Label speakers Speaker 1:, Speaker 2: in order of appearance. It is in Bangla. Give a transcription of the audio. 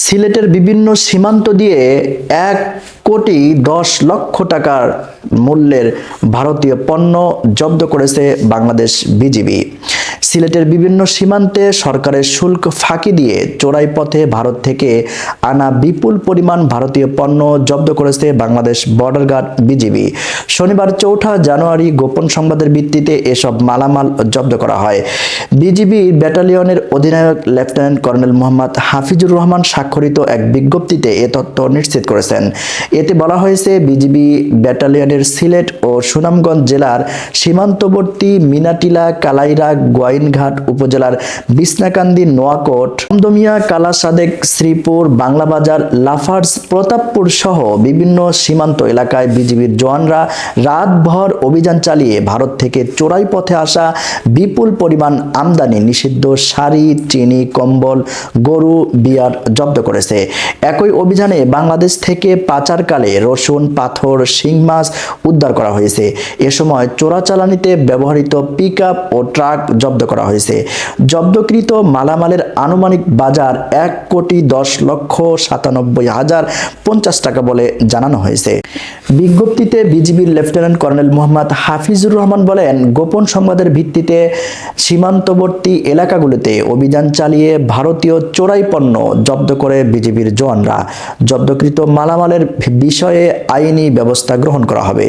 Speaker 1: সিলেটের বিভিন্ন সীমান্ত দিয়ে ১,১০,০০,০০০ টাকার মূল্যের ভারতীয় পণ্য জব্দ করেছে বাংলাদেশ বিজিবি। সিলেটের বিভিন্ন সীমান্তে সরকারের শুল্ক ফাঁকি দিয়ে চোরাই পথে ভারত থেকে আনা বিপুল পরিমাণ ভারতীয় পণ্য জব্দ করেছে বাংলাদেশ বর্ডার গার্ড বিজিবি। শনিবার ৪ঠা জানুয়ারি গোপন সংবাদের ভিত্তিতে এসব মালামাল জব্দ করা হয়। বিজিবি ব্যাটালিয়নের অধিনায়ক লেফটেন্যান্ট কর্নেল মোহাম্মদ হাফিজুর রহমান স্বাক্ষরিত এক বিজ্ঞপ্তিতে এ তথ্য নিশ্চিত করেছেন। এতে বলা হয়েছে, বিজিবি ব্যাটালিয়নের সিলেট ও সুনামগঞ্জ জেলার সীমান্তবর্তী মিনাটিলা, কালাইরা, গোয়াইনঘাট উপজেলার বিছনাকান্দি, নোয়াকোট, দমদমিয়া, কালা সাদেক, শ্রীপুর, বাংলাবাজার, লাফার্জ, প্রতাপপুর সহ বিভিন্ন সীমান্ত এলাকায় বিজিবির জওয়ানরা রাতভর অভিযান চালিয়ে ভারত থেকে চোরাই পথে আসা বিপুল পরিমাণ আমদানি নিষিদ্ধ শাড়ি, চিনি, কম্বল, গরু, বিয়ার জব্দ করেছে। একই অভিযানে বাংলাদেশ থেকে পাচারকালে রসুন, পাথর, শিং মাছ উদ্ধার করা হয়েছে। এ সময় চোরাচালানিতে ব্যবহৃত পিকআপ ও ট্রাক জব্দ করা হয়েছে। জব্দকৃত মালামালের আনুমানিক বাজার ১,১০,৯৭,০৫০ টাকা বলে জানানো হয়েছে। বিজ্ঞপ্তিতে বিজিবির লেফটেন্যান্ট কর্নেল মোহাম্মদ হাফিজুর রহমান বলেন, গোপন সংবাদের ভিত্তিতে সীমান্তবর্তী এলাকাগুলোতে অভিযান চালিয়ে ভারতীয় চোরাই পণ্য জব্দ করে বিজিবির জওয়ানরা। জব্দকৃত মালামালের বিষয়ে আইনি ব্যবস্থা গ্রহণ করা হবে।